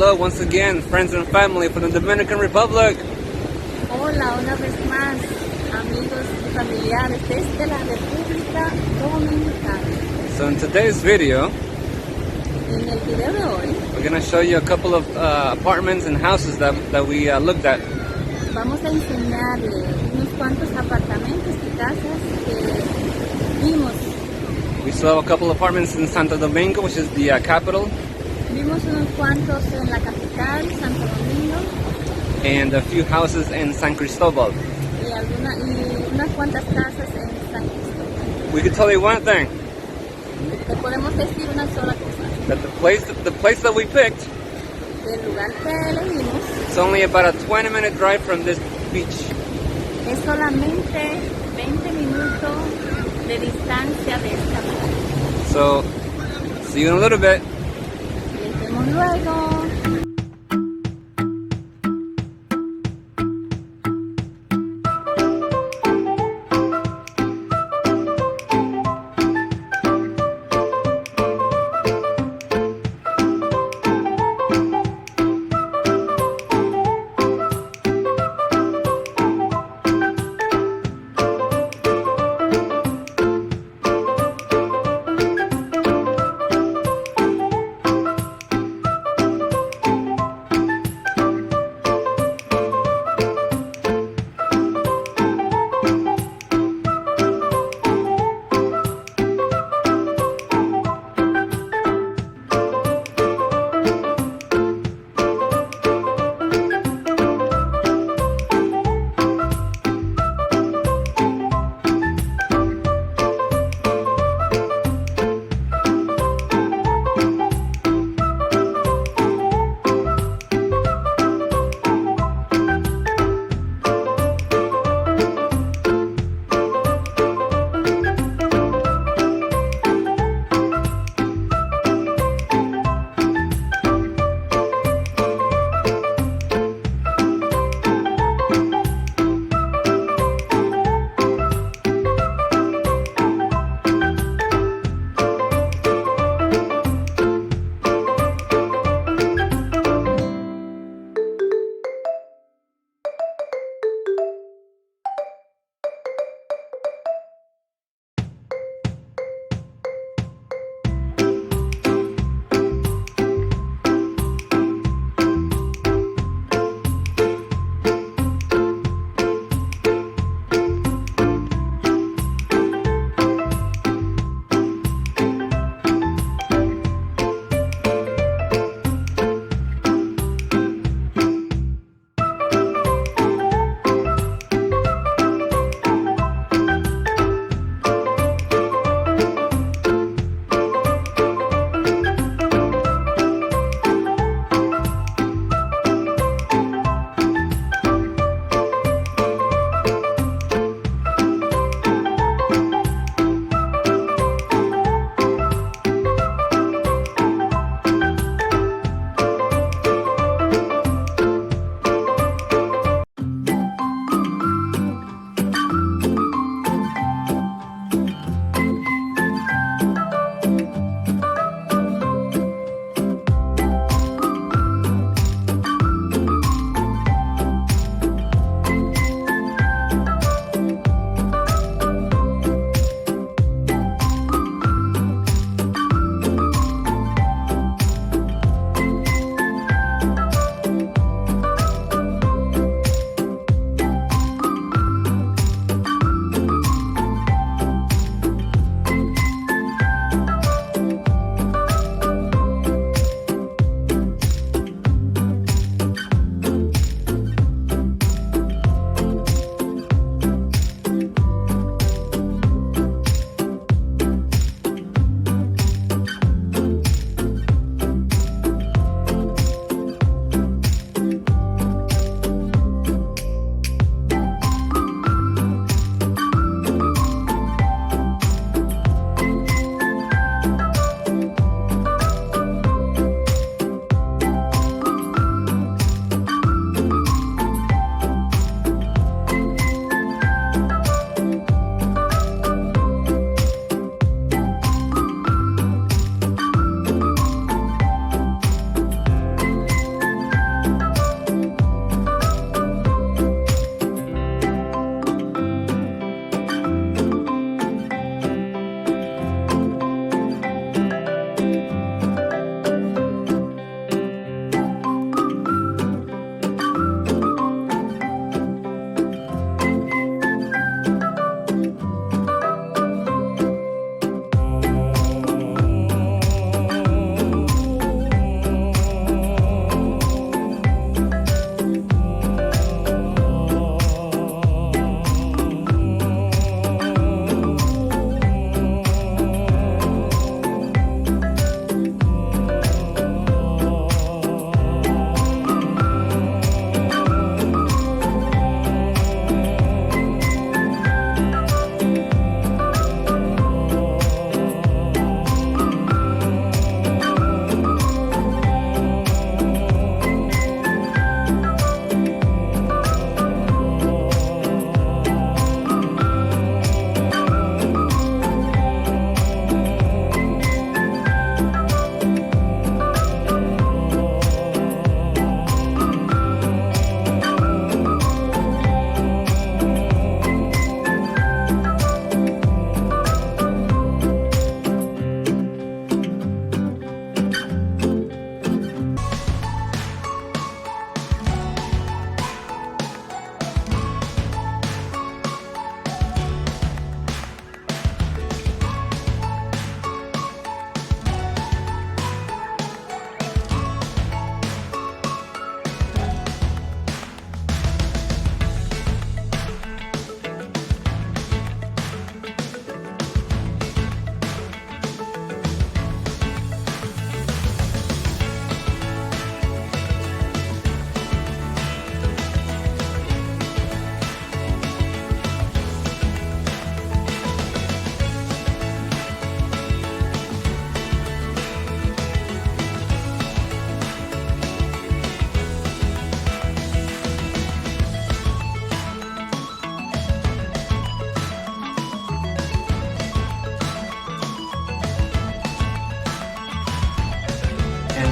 hello once again, friends and family from the Dominican Republic. Hola, una vez más, amigos y familiares desde la República Dominicana. So in today's video, En el video de hoy we're going to show you a couple of apartments and houses that we looked at. vamos a enseñarle unos cuantos apartamentos y casas que vimos. We saw a couple of apartments in Santo Domingo, which is the capital, Vimos unos cuantos en la capital, Santo Domingo, and a few houses in San Cristóbal. y unas cuantas casas en San Cristóbal. We could tell you one thing, Te podemos decir una sola cosa. that the place that we picked, El lugar que elegimos it's only about a 20-minute drive from this beach. es solamente 20 minutos de distancia de esta playa. So, see you in a little bit. Les vemos luego.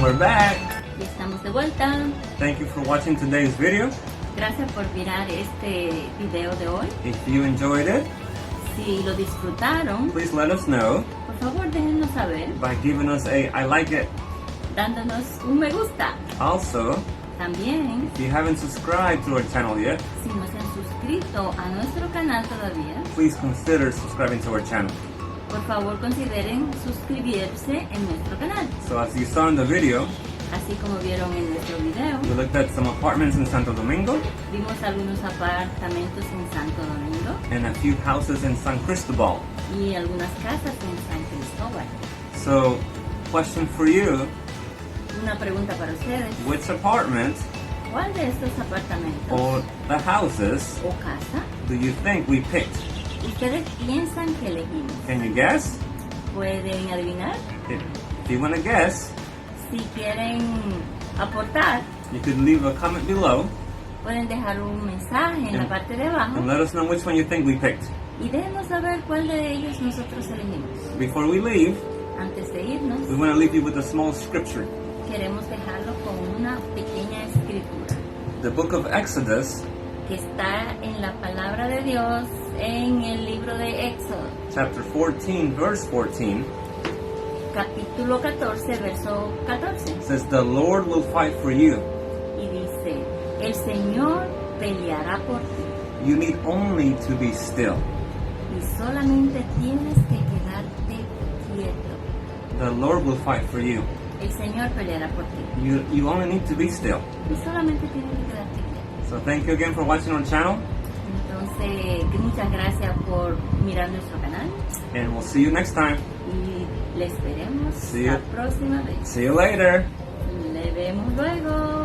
And we're back. Y estamos de vuelta. Thank you for watching today's video. Gracias por mirar este video de hoy. If you enjoyed it, Si lo disfrutaron, please let us know por favor déjennos saber, by giving us a I like it. dándonos un me gusta. Also, También, if you haven't subscribed to our channel yet, si no se han suscrito a nuestro canal todavía, please consider subscribing to our channel. por favor consideren suscribirse en nuestro canal. So as you saw in the video, Así como vieron en nuestro video, we looked at some apartments in Santo Domingo vimos algunos apartamentos en Santo Domingo and a few houses in San Cristóbal. y algunas casas en San Cristóbal. So, question for you, Una pregunta para ustedes. which apartment ¿Cuál de estos apartamentos or the houses o casa do you think we picked? ustedes piensan que elegimos? Can you guess? ¿Pueden adivinar? If you want to guess, Si quieren aportar, you could leave a comment below pueden dejar un mensaje en la parte de and abajo let us know which one you think we picked. y déjenos saber cuál de ellos nosotros elegimos. Before we leave, Antes de irnos, we want to leave you with a small scripture. queremos dejarlo con una pequeña escritura The book of Exodus, que está en la palabra de Dios en el libro de Éxodo, chapter 14, verse 14, capítulo 14, verso 14. says, "The Lord will fight for you. Y dice, el Señor peleará por ti You need only to be still." y solamente tienes que quedarte quieto. The Lord will fight for you. El Señor peleará por ti You only need to be still. y solamente tienes que quedarte quieto. So thank you again for watching our channel, Entonces, muchas gracias por mirar nuestro canal and we'll see you next time. y les veremos See la you. próxima vez. See you later. Le vemos luego.